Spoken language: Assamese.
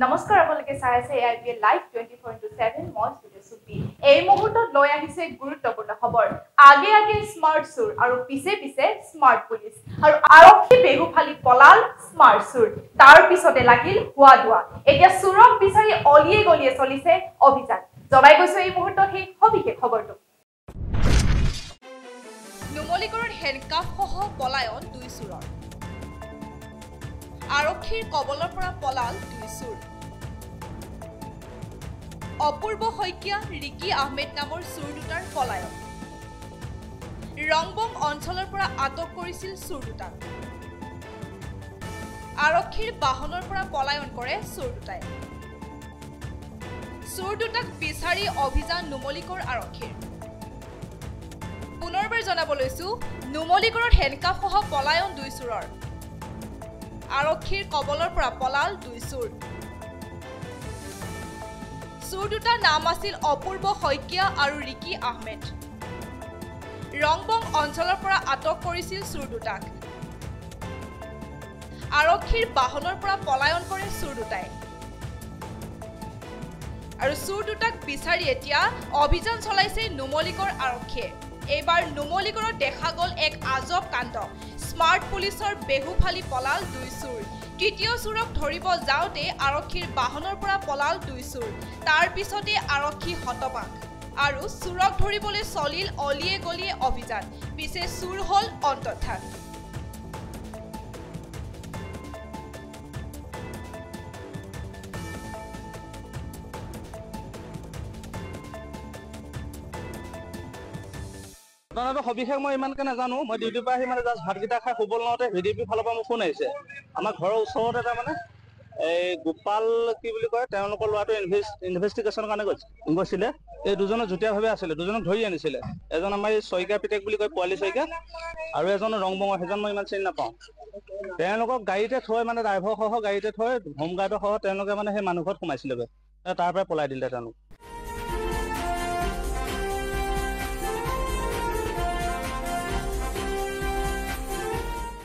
নমস্কাৰ আপোনালোকে চাই আছে AIPL লাইভ 24/7 মই সুপি এই মুহূৰ্তত লৈ আহিছে গুৰুত্বপূৰ্ণ খবৰ আগে আগে স্মাৰ্ট চুৰ আৰু পিছে পিছে স্মাৰ্ট পুলিচ আৰু আৰক্ষী বেগুফালি পলাল স্মাৰ্ট চুৰ তাৰ পিছতে লাগিল হুৱাদুৱা এতিয়া চুৰক বিচাৰি অলিয়ে গলিয়ে চলিছে অভিযান জনাই গৈছো এই মুহূৰ্তত সেই সবিশেষ খবৰটো নুমলীগড়ৰ হেণ্ডকাফ সহ পলায়ন দুই চুৰৰ আৰক্ষীৰ কবলৰ পৰা পলাল দুই চুৰ অপূৰ্ব শইকীয়া ৰিকি আহমেদ নামৰ চুৰ দুটাৰ পলায়ন ৰংবং অঞ্চলৰ পৰা আটক কৰিছিল চুৰ দুটাক আৰক্ষীৰ বাহনৰ পৰা পলায়ন কৰে চুৰ দুটাই চুৰ দুটাক বিচাৰি অভিযান নুমলীগড় আৰক্ষীৰ পুনৰবাৰ জনাব লৈছো নুমলীগড়ৰ হেণ্ডকাফ সহ পলায়ন দুই চুৰৰ আৰক্ষীৰ কবলৰ পৰা পলাল দুই চুৰ চুৰ দুটা নাম আছিল অপূৰ্ব শইকীয়া আৰু ৰিকি আহমেদ ৰংবং অঞ্চলৰ পৰা আটক কৰিছিল চুৰ দুটাক আৰক্ষীৰ বাহনৰ পৰা পলায়ন কৰে চুৰ দুটাই আৰু চুৰ দুটাক বিচাৰি এতিয়া অভিযান চলাইছে নুমলীগড় আৰক্ষীয়ে এইবাৰ নুমলীগড়ত দেখা গল এক আজব কাণ্ড স্মাৰ্ট পুলিচৰ বেহুফালি পলাল দুই চুৰ তৃতীয় চুৰক ধৰিব যাওঁতে আৰক্ষীৰ বাহনৰ পৰা পলাল দুই চুৰ তাৰ পিছতে আৰক্ষী হতবাক আৰু চুৰক ধৰিবলৈ চলিল অলিয়ে গলিয়ে অভিযান পিছে চুৰ হল অন্তৰ্ধান সবিশেষ মই ইমানকে নাজানো মই ডিউটিৰ পৰা আহি মানে জাষ্ট ভাতকেইটা খাই শুব লওঁতে ভিডিঅ'পি ফালৰ পৰা মোক ফোন আহিছে আমাৰ ঘৰৰ ওচৰতে এটা মানে এই গোপাল কি বুলি কয় তেওঁলোকৰ ল'ৰাটো ইনভেষ্টিগেশ্যনৰ কাৰণে গৈছিলে এই দুজনে যুটীয়াভাৱে আছিলে দুজনক ধৰি আনিছিলে এজন আমাৰ এই শইকীয়া পিতেক বুলি কয় পোৱালী শইকীয়া আৰু এজন ৰংবঙৰ সেইজন মই ইমান চিনি নাপাওঁ তেওঁলোকক গাড়ীতে থৈ মানে ড্ৰাইভাৰ সহ গাড়ীতে থৈ হোমগাৰ্ডৰ সহ তেওঁলোকে মানে সেই মানুহ ঘৰত সোমাইছিলেগৈ তাৰ পৰাই পলাই দিলে তেওঁলোক